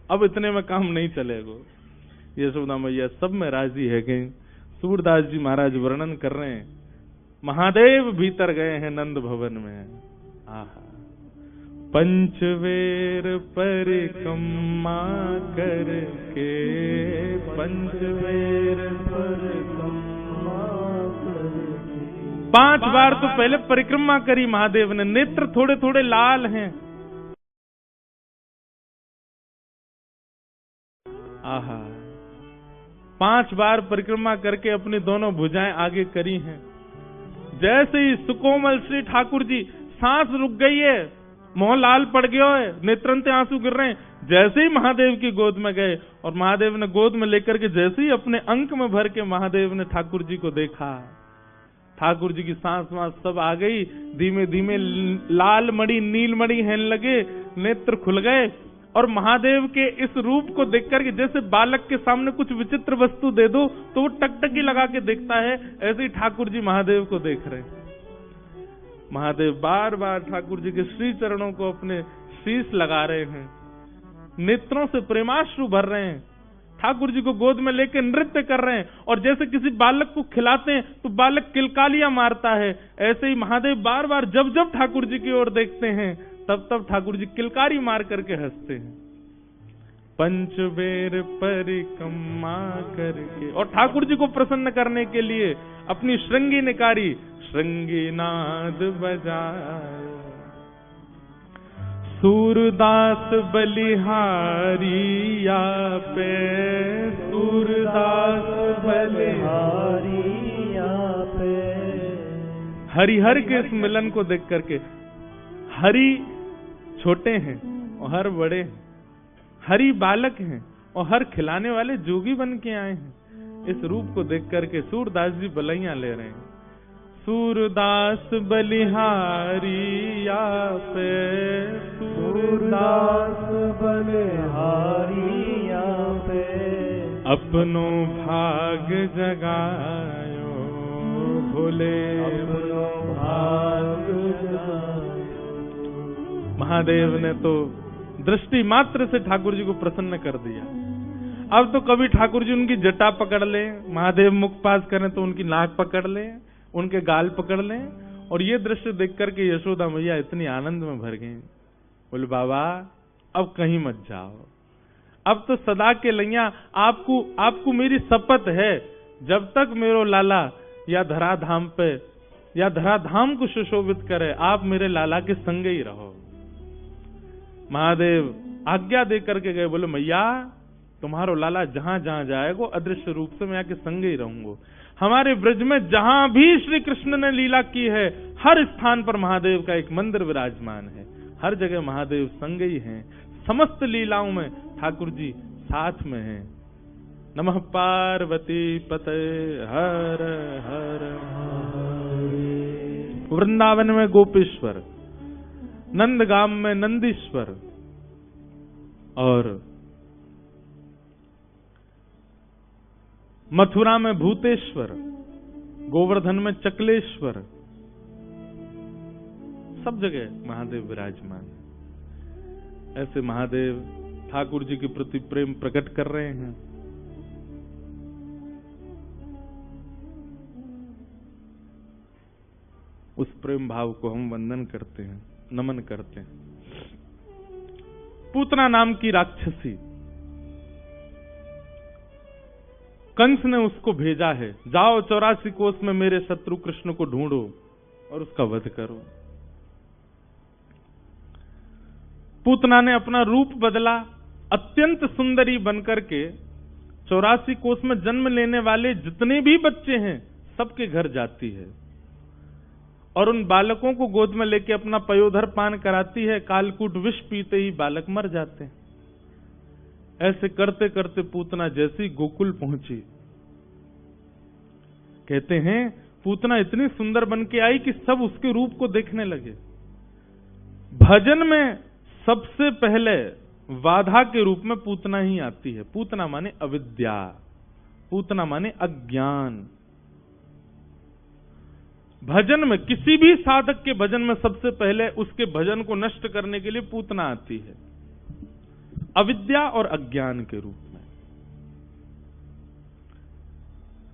अब इतने में काम नहीं चलेगा। यशोदा मैया सब में राजी है कि सूरदास जी महाराज वर्णन कर रहे हैं, महादेव भीतर गए हैं नंद भवन में। आहा, पंचवेर परिक्रमा करके, पंचवेर परिक्रमा करके 5 बार तो पहले परिक्रमा करी महादेव ने। नेत्र थोड़े थोड़े लाल हैं। आहा, 5 बार परिक्रमा करके अपनी दोनों भुजाएं आगे करी हैं। जैसे ही सुकोमल श्री ठाकुर जी, सांस रुक गई है, मुंह लाल पड़ गया है, नेत्रन से आंसू गिर रहे हैं। जैसे ही महादेव की गोद में गए और महादेव ने गोद में लेकर के जैसे ही अपने अंक में भर के महादेव ने ठाकुर जी को देखा, ठाकुर जी की सांस वांस सब आ गई। धीमे धीमे लाल मणि नील मणि हेन लगे, नेत्र खुल गए। और महादेव के इस रूप को देख करके, जैसे बालक के सामने कुछ विचित्र वस्तु दे दो तो वो टकटकी लगा के देखता है, ऐसे ही ठाकुर जी महादेव को देख रहे हैं। महादेव बार बार ठाकुर जी के श्री चरणों को अपने शीश लगा रहे हैं, नेत्रों से प्रेमाश्रु भर रहे हैं, ठाकुर जी को गोद में लेकर नृत्य कर रहे हैं। और जैसे किसी बालक को खिलाते हैं तो बालक किलकालियां मारता है, ऐसे ही महादेव बार बार जब जब ठाकुर जी की ओर देखते हैं तब तब ठाकुर जी किलकारी मार करके हंसते हैं। पंचवेर परिक्रमा करके, और ठाकुर जी को प्रसन्न करने के लिए अपनी श्रृंगी निकारी, श्रृंगी नाद बजाए। सूरदास बलिहारी या पे, सूरदास बलिहारी या पे। हरिहर के इस मिलन को देख करके, हरि छोटे हैं और हर बड़े हैं, हरि बालक हैं और हर खिलाने वाले जोगी बन के आए हैं। इस रूप को देख करके सूरदास जी बलैया ले रहे हैं। सूरदास बलिहारी या पे, सूरदास बलिहारी या पे। अपनो भाग जगायो भोले, अपनो भाग जगायो। महादेव ने तो दृष्टि मात्र से ठाकुर जी को प्रसन्न कर दिया। अब तो कभी ठाकुर जी उनकी जटा पकड़ ले, महादेव मुख पास करें तो उनकी नाक पकड़ ले, उनके गाल पकड़ लें। और ये दृश्य देख करके यशोदा मैया इतनी आनंद में भर गई। बोले बाबा अब कहीं मत जाओ, अब तो सदा के लैया आपको मेरी शपथ है, जब तक मेरो लाला या धराधाम पे या धराधाम को सुशोभित करे, आप मेरे लाला के संग ही रहो। महादेव आज्ञा दे करके गए। बोले मैया तुम्हारो लाला जहां जहां जाएगा अदृश्य रूप से मैं आके संग ही रहूंगा। हमारे ब्रज में जहां भी श्री कृष्ण ने लीला की है, हर स्थान पर महादेव का एक मंदिर विराजमान है, हर जगह महादेव संग ही हैं। समस्त लीलाओं में ठाकुर जी साथ में हैं। नमः पार्वती पते हर हर हर। वृंदावन में गोपेश्वर, नंदगाम में नंदीश्वर, और मथुरा में भूतेश्वर, गोवर्धन में चकलेश्वर, सब जगह महादेव विराजमान है। ऐसे महादेव ठाकुर जी के प्रति प्रेम प्रकट कर रहे हैं। उस प्रेम भाव को हम वंदन करते हैं, नमन करते हैं। पूतना नाम की राक्षसी, कंस ने उसको भेजा है, जाओ 84 कोस में मेरे शत्रु कृष्ण को ढूंढो और उसका वध करो। पूतना ने अपना रूप बदला, अत्यंत सुंदरी बनकर के 84 कोष में जन्म लेने वाले जितने भी बच्चे हैं सबके घर जाती है और उन बालकों को गोद में लेके अपना पयोधर पान कराती है। कालकूट विष पीते ही बालक मर जाते हैं। ऐसे करते करते पूतना जैसी गोकुल पहुंची, कहते हैं पूतना इतनी सुंदर बन के आई कि सब उसके रूप को देखने लगे। भजन में सबसे पहले बाधा के रूप में पूतना ही आती है। पूतना माने अविद्या, पूतना माने अज्ञान। भजन में, किसी भी साधक के भजन में सबसे पहले उसके भजन को नष्ट करने के लिए पूतना आती है, अविद्या और अज्ञान के रूप में।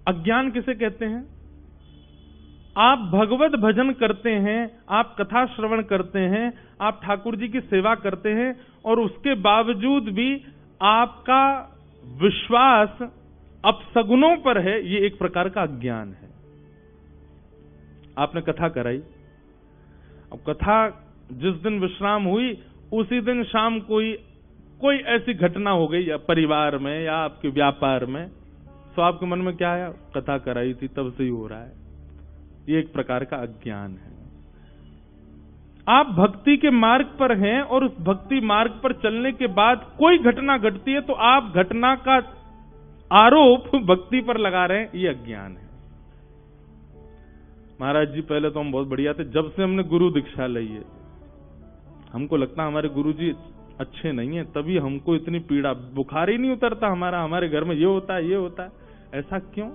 अज्ञान किसे कहते हैं? आप भगवत भजन करते हैं, आप कथा श्रवण करते हैं, आप ठाकुर जी की सेवा करते हैं और उसके बावजूद भी आपका विश्वास अपसगुनों पर है, ये एक प्रकार का अज्ञान है। आपने कथा कराई, अब कथा जिस दिन विश्राम हुई उसी दिन शाम कोई ऐसी घटना हो गई या परिवार में या आपके व्यापार में, तो आपके मन में क्या आया? कथा कराई थी तब से ही हो रहा है। ये एक प्रकार का अज्ञान है। आप भक्ति के मार्ग पर हैं और उस भक्ति मार्ग पर चलने के बाद कोई घटना घटती है तो आप घटना का आरोप भक्ति पर लगा रहे हैं, ये अज्ञान है। महाराज जी पहले तो हम बहुत बढ़िया थे, जब से हमने गुरु दीक्षा ली है हमको लगता है हमारे गुरु जी अच्छे नहीं है, तभी हमको इतनी पीड़ा, बुखार ही नहीं उतरता हमारे घर में ये होता है। ऐसा क्यों?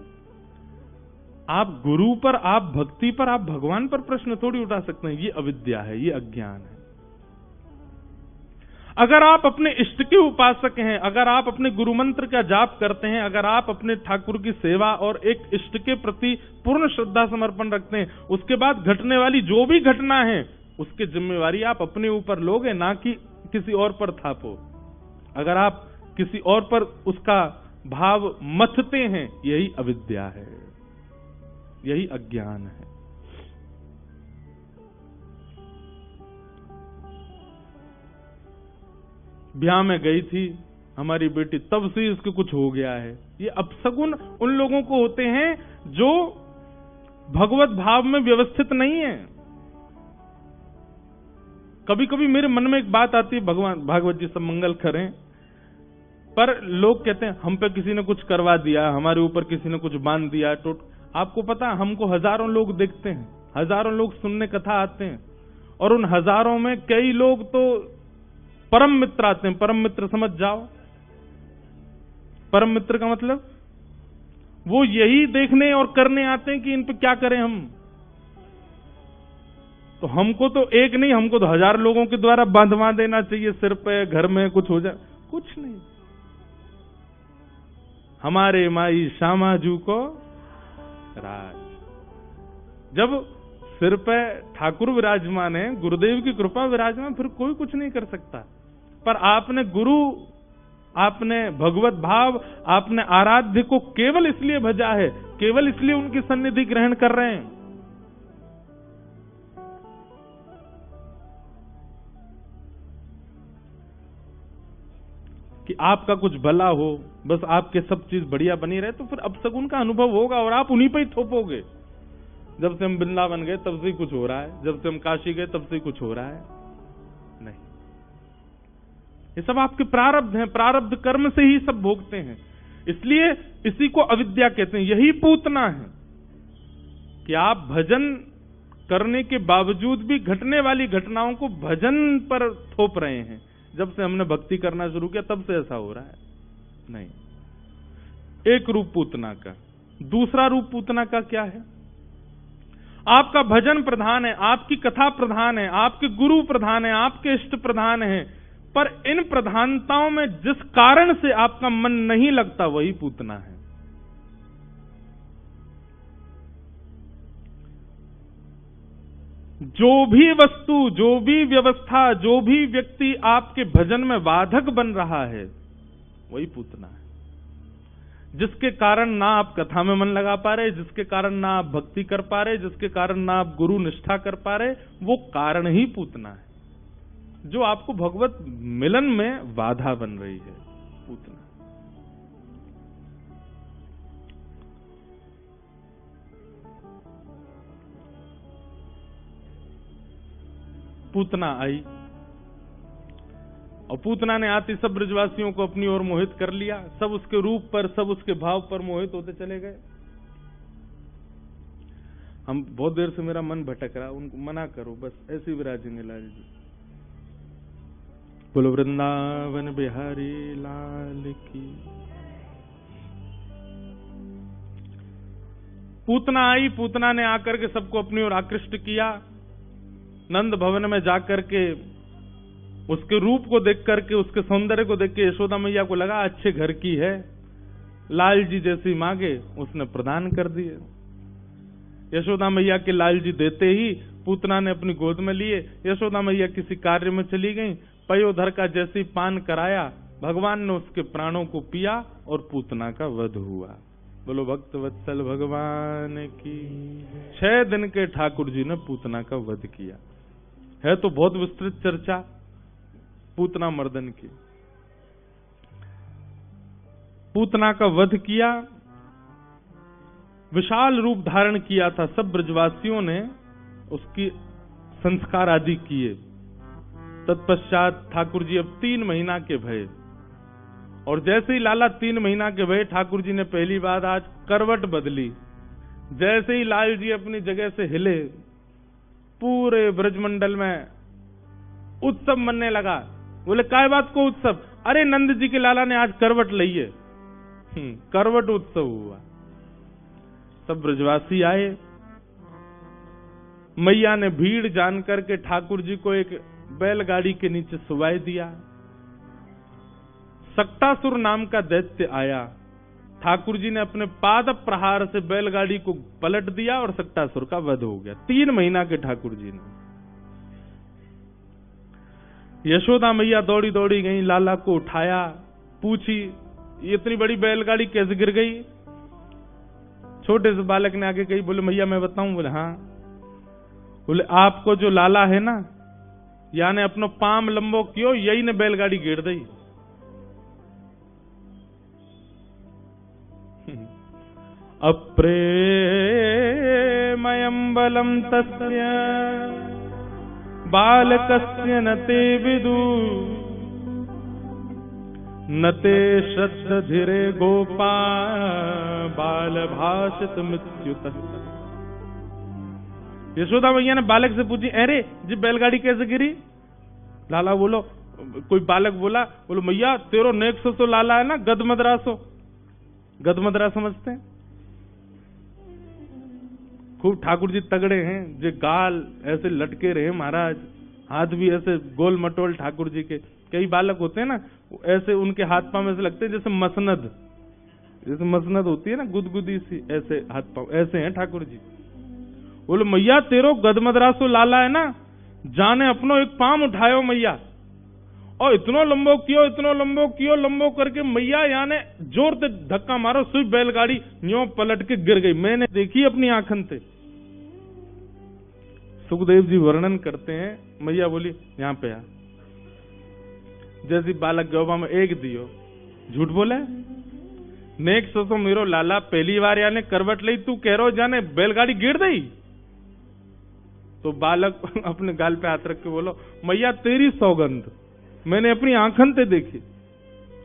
आप गुरु पर, आप भक्ति पर, आप भगवान पर प्रश्न थोड़ी उठा सकते हैं। ये अविद्या है, ये अज्ञान है। अगर आप अपने इष्ट के उपासक हैं, अगर आप अपने गुरु मंत्र का जाप करते हैं, अगर आप अपने ठाकुर की सेवा और एक इष्ट के प्रति पूर्ण श्रद्धा समर्पण रखते हैं, उसके बाद घटने वाली जो भी घटना है उसकी जिम्मेवारी आप अपने ऊपर लोगे, ना कि किसी और पर थापो। अगर आप किसी और पर उसका भाव मथते हैं, यही अविद्या है, यही अज्ञान है। ब्याह में गई थी हमारी बेटी, तब से इसके कुछ हो गया है। ये अपसगुन उन लोगों को होते हैं जो भगवत भाव में व्यवस्थित नहीं है। कभी कभी मेरे मन में एक बात आती है, भगवान भागवत जी सब मंगल करें, पर लोग कहते हैं हम पे किसी ने कुछ करवा दिया, हमारे ऊपर किसी ने कुछ बांध दिया। तो आपको पता है हमको हजारों लोग देखते हैं, हजारों लोग सुनने कथा आते हैं और उन हजारों में कई लोग तो परम मित्र आते हैं। परम मित्र समझ जाओ, परम मित्र का मतलब वो यही देखने और करने आते हैं कि इन पे क्या करें हम। तो हमको तो एक नहीं, हमको तो 1000 लोगों के द्वारा बांधवा देना चाहिए सिर पे, घर में कुछ हो जाए। कुछ नहीं, हमारे माई श्यामाजू को राज। जब सिर पे ठाकुर विराजमान है, गुरुदेव की कृपा विराजमान, फिर कोई कुछ नहीं कर सकता। पर आपने गुरु, आपने भगवत भाव, आपने आराध्य को केवल इसलिए भजा है, केवल इसलिए उनकी सन्निधि ग्रहण कर रहे हैं। कि आपका कुछ भला हो, बस आपके सब चीज बढ़िया बनी रहे, तो फिर अपसगुन का अनुभव होगा और आप उन्हीं पे ही थोपोगे। जब से हम वृंदावन गए तब से ही कुछ हो रहा है, जब से हम काशी गए तब से ही कुछ हो रहा है। नहीं, ये सब आपके प्रारब्ध हैं, प्रारब्ध कर्म से ही सब भोगते हैं। इसलिए इसी को अविद्या कहते हैं। यही पूतना है कि आप भजन करने के बावजूद भी घटने वाली घटनाओं को भजन पर थोप रहे हैं। जब से हमने भक्ति करना शुरू किया तब से ऐसा हो रहा है। नहीं, एक रूप पूतना का। दूसरा रूप पूतना का क्या है? आपका भजन प्रधान है, आपकी कथा प्रधान है, आपके गुरु प्रधान है, आपके इष्ट प्रधान है, पर इन प्रधानताओं में जिस कारण से आपका मन नहीं लगता वही पूतना है। जो भी वस्तु, जो भी व्यवस्था, जो भी व्यक्ति आपके भजन में बाधक बन रहा है वही पूतना है। जिसके कारण ना आप कथा में मन लगा पा रहे, जिसके कारण ना आप भक्ति कर पा रहे, जिसके कारण ना आप गुरु निष्ठा कर पा रहे, वो कारण ही पूतना है, जो आपको भगवत मिलन में बाधा बन रही है। पूतना पूतना आई और पूतना ने आती सब ब्रजवासियों को अपनी ओर मोहित कर लिया। सब उसके रूप पर, सब उसके भाव पर मोहित होते चले गए। हम बहुत देर से मेरा मन भटक रहा, उनको मना करो, बस ऐसे ही विराजेंगे लाल जी। बोलो वृंदावन बिहारी लाल की। पूतना आई, पूतना ने आकर के सबको अपनी ओर आकृष्ट किया। नंद भवन में जाकर के उसके रूप को देख करके, उसके सौंदर्य को देख के यशोदा मैया को लगा अच्छे घर की है, लाल जी जैसी मांगे उसने प्रदान कर दिए। यशोदा मैया के लाल जी देते ही पूतना ने अपनी गोद में लिए। यशोदा मैया किसी कार्य में चली गई, पयोधर का जैसे पान कराया, भगवान ने उसके प्राणों को पिया और पूतना का वध हुआ। बोलो भक्त वत्सल भगवान की। 6 दिन के ठाकुर जी ने पूतना का वध किया। है तो बहुत विस्तृत चर्चा पूतना मर्दन की। पूतना का वध किया, विशाल रूप धारण किया था। सब ब्रजवासियों ने उसकी संस्कार आदि किए। तत्पश्चात ठाकुर जी अब 3 महीना के भये, और जैसे ही लाला 3 महीना के भये, ठाकुर जी ने पहली बार आज करवट बदली। जैसे ही लाल जी अपनी जगह से हिले, पूरे ब्रजमंडल में उत्सव मनने लगा। बोले काय बात को उत्सव? अरे नंद जी के लाला ने आज करवट ली है। करवट उत्सव हुआ। सब ब्रजवासी आए। मैया ने भीड़ जान करके ठाकुर जी को एक बैलगाड़ी के नीचे सुवाई दिया। सक्टासुर नाम का दैत्य आया। ठाकुर जी ने अपने पाद प्रहार से बैलगाड़ी को पलट दिया और सक्टासुर का वध हो गया। 3 महीना के ठाकुर जी ने। यशोदा मैया दौड़ी दौड़ी गई, लाला को उठाया, पूछी इतनी बड़ी बैलगाड़ी कैसे गिर गई? छोटे से बालक ने आगे कही। बोले मैया मैं बताऊं? बोले हाँ। बोले आपको जो लाला है ना, यानी अपनो पाम लंबो कियो, यही ने बैलगाड़ी गिर दी। अप्रेमयं बलं तस्य बालकस्य न ते विदु न ते श्रद्धधिरे गोपा बाल भाषित मृत्युत। यशोदा मैया ने बालक से पूछी, अरे जी बैलगाड़ी कैसे गिरी? लाला बोलो, कोई बालक बोला, बोलो मैया तेरो नेक सो लाला है ना, गदमदरासो। गदमदरा समझते हैं? खूब ठाकुर जी तगड़े हैं, जो गाल ऐसे लटके रहे महाराज, हाथ भी ऐसे गोल मटोल ठाकुर जी के। कई बालक होते हैं ना ऐसे, उनके हाथ पांव ऐसे लगते हैं जैसे मसनद, जैसे मसनद होती है ना गुदगुदी सी, ऐसे हाथ पांव ऐसे हैं ठाकुर जी। बोलो मैया तेरो गदमदरासो लाला है ना, जाने अपनो एक पाम उठायो मैया, और इतनो लंबो कियो, इतनो लंबो कियो, लंबो करके मैया याने जोर से धक्का मारो, सुई बैलगाड़ी न्यो पलट के गिर गई। मैंने देखी अपनी आंखन से। सुखदेव जी वर्णन करते हैं, मैया बोली यहां पे आ। जैसी बालक गौबा में एक दियो, झूठ बोले नेक सो मेरो लाला पहली बार याने करवट ली, तू कह रो जाने बैलगाड़ी गिर गई। तो बालक अपने गाल पे हाथ रख के बोलो मैया तेरी सौगंध, मैंने अपनी आंखन से देखी।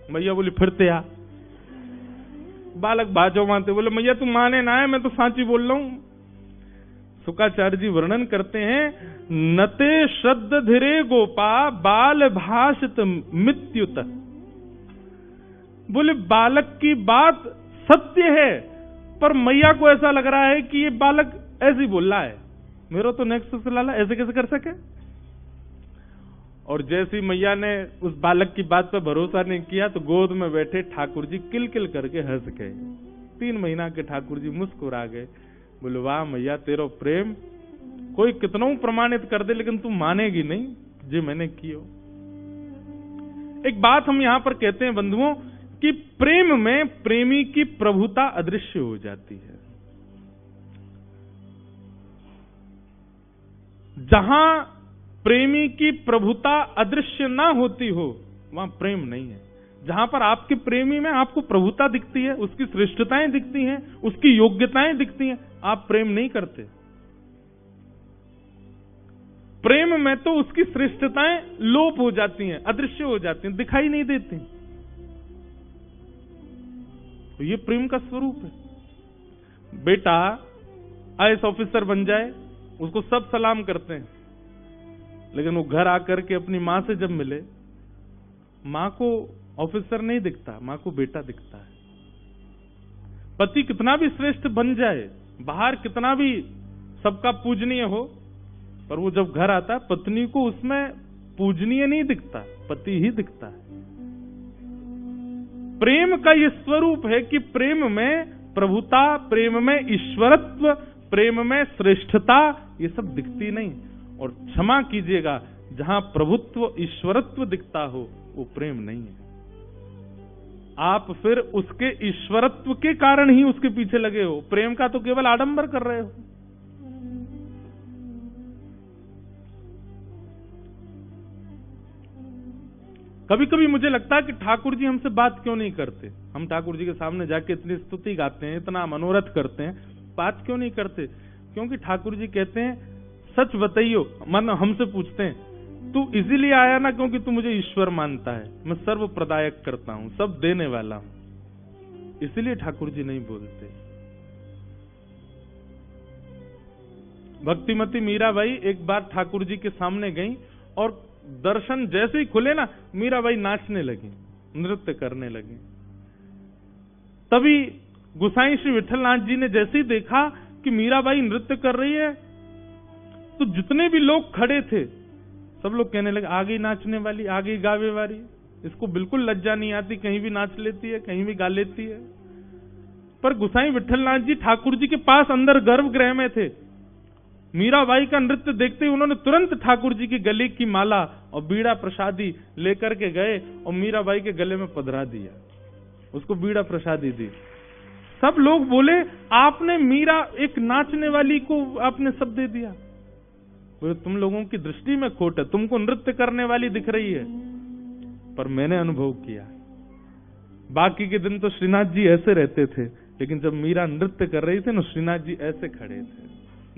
मैया बोली फिरते आ। बालक बाजो मानते, बोले मैया तू माने ना है, मैं तो सांची बोल रहा हूं। शुकाचार्य जी वर्णन करते हैं, नते श्रद्ध धीरे गोपा बाल भाषित मृत्युत। बोले बालक की बात सत्य है, पर मैया को ऐसा लग रहा है कि ये बालक ऐसे ही बोल रहा है, मेरा तो नेक्स्ट लाला ऐसे कैसे कर सके। और जैसी मैया ने उस बालक की बात पर भरोसा नहीं किया, तो गोद में बैठे ठाकुर जी किलकिल करके हंस गए। 3 महीना के ठाकुर जी मुस्कुरा गए। बोले वाह मैया तेरो प्रेम कोई कितना प्रमाणित कर दे, लेकिन तू मानेगी नहीं जी मैंने कियो। एक बात हम यहां पर कहते हैं बंधुओं, कि प्रेम में प्रेमी की प्रभुता अदृश्य हो जाती है। जहां प्रेमी की प्रभुता अदृश्य ना होती हो, वहां प्रेम नहीं है। जहां पर आपके प्रेमी में आपको प्रभुता दिखती है, उसकी श्रेष्ठताएं दिखती हैं, उसकी योग्यताएं दिखती हैं, आप प्रेम नहीं करते। प्रेम में तो उसकी श्रेष्ठताएं लोप हो जाती हैं, अदृश्य हो जाती हैं, दिखाई नहीं देती। तो ये प्रेम का स्वरूप है। बेटा आईएएस ऑफिसर बन जाए, उसको सब सलाम करते हैं, लेकिन वो घर आकर के अपनी मां से जब मिले, मां को ऑफिसर नहीं दिखता, मां को बेटा दिखता है। पति कितना भी श्रेष्ठ बन जाए, बाहर कितना भी सबका पूजनीय हो, पर वो जब घर आता है पत्नी को उसमें पूजनीय नहीं दिखता, पति ही दिखता है। प्रेम का ये स्वरूप है कि प्रेम में प्रभुता, प्रेम में ईश्वरत्व, प्रेम में श्रेष्ठता, ये सब दिखती नहीं। और क्षमा कीजिएगा, जहां प्रभुत्व ईश्वरत्व दिखता हो वो प्रेम नहीं है। आप फिर उसके ईश्वरत्व के कारण ही उसके पीछे लगे हो, प्रेम का तो केवल आडंबर कर रहे हो। कभी कभी मुझे लगता है कि ठाकुर जी हमसे बात क्यों नहीं करते। हम ठाकुर जी के सामने जाके इतनी स्तुति गाते हैं, इतना मनोरथ करते हैं, बात क्यों नहीं करते? क्योंकि ठाकुर जी कहते हैं सच बताइयो, मन हमसे पूछते हैं तू इसीलिए आया ना क्योंकि तू मुझे ईश्वर मानता है, मैं सर्व प्रदायक करता हूं, सब देने वाला हूं, इसीलिए ठाकुर जी नहीं बोलते। भक्तिमती मीराबाई एक बार ठाकुर जी के सामने गई और दर्शन जैसे ही खुले ना, मीराबाई नाचने लगी, नृत्य करने लगी। तभी गोसाई श्री विठलनाथ जी ने जैसे ही देखा कि मीराबाई नृत्य कर रही है, तो जितने भी लोग खड़े थे सब लोग कहने लगे आ गई नाचने वाली, आ गई गावे वाली, इसको बिल्कुल लज्जा नहीं आती, कहीं भी नाच लेती है, कहीं भी गा लेती है। पर गोसाई विठलनाथ जी ठाकुर जी के पास अंदर गर्भगृह में थे। मीराबाई का नृत्य देखते ही उन्होंने तुरंत ठाकुर जी की गले की माला और बीड़ा प्रसादी लेकर के गए और मीराबाई के गले में पधरा दिया, उसको बीड़ा प्रसादी दी। सब लोग बोले आपने मीरा एक नाचने वाली को आपने सब दे दिया। बोले तुम लोगों की दृष्टि में खोट है, तुमको नृत्य करने वाली दिख रही है, पर मैंने अनुभव किया। बाकी के दिन तो श्रीनाथ जी ऐसे रहते थे, लेकिन जब मीरा नृत्य कर रही थी ना, श्रीनाथ जी ऐसे खड़े थे,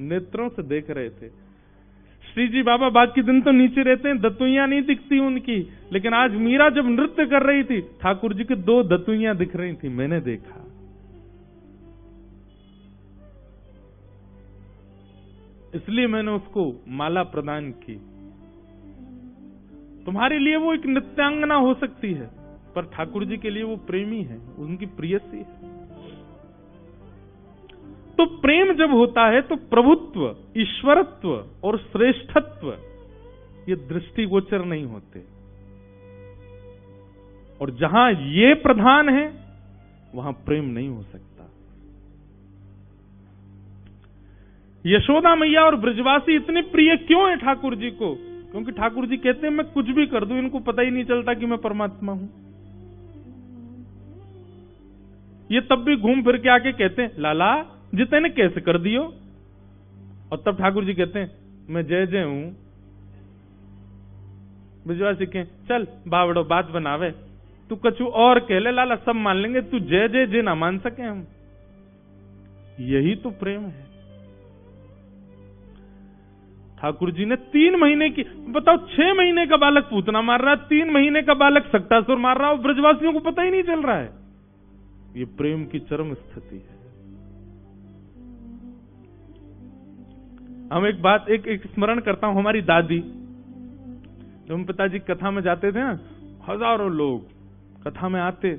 नेत्रों से देख रहे थे। श्री जी बाबा बाकी दिन तो नीचे रहते हैं, दतुइयां नहीं दिखती उनकी, लेकिन आज मीरा जब नृत्य कर रही थी, ठाकुर जी की 2 दतुइयां दिख रही थी, मैंने देखा। इसलिए मैंने उसको माला प्रदान की। तुम्हारे लिए वो एक नृत्यांगना हो सकती है, पर ठाकुर जी के लिए वो प्रेमी है, उनकी प्रियसी है। तो प्रेम जब होता है तो प्रभुत्व, ईश्वरत्व और श्रेष्ठत्व ये दृष्टिगोचर नहीं होते, और जहां ये प्रधान है वहां प्रेम नहीं हो सकता। यशोदा मैया और ब्रजवासी इतने प्रिय क्यों है ठाकुर जी को? क्योंकि ठाकुर जी कहते हैं मैं कुछ भी कर दूं, इनको पता ही नहीं चलता कि मैं परमात्मा हूं। ये तब भी घूम फिर के आके कहते हैं लाला जिते ने कैसे कर दियो, और तब ठाकुर जी कहते हैं मैं जय जय हूं। ब्रजवासी कहें चल बावड़ो बात बनावे, तू कछु और कह ले लाला, सब मान लेंगे, तू जय जय जय ना मान सके हम। यही तो प्रेम है। ठाकुर जी ने 3 महीने की, बताओ 6 महीने का बालक पूतना मार रहा है, 3 महीने का बालक सक्टासुर मार रहा है, और ब्रजवासियों को पता ही नहीं चल रहा है। ये प्रेम की चरम स्थिति है। हम एक बात एक स्मरण करता हूं, हमारी दादी, जब हम पिताजी कथा में जाते थे ना, हजारों लोग कथा में आते,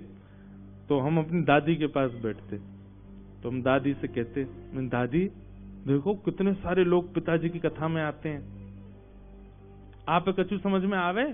तो हम अपनी दादी के पास बैठते, तो हम दादी से कहते दादी देखो कितने सारे लोग पिताजी की कथा में आते हैं, आप कछु समझ में आवे?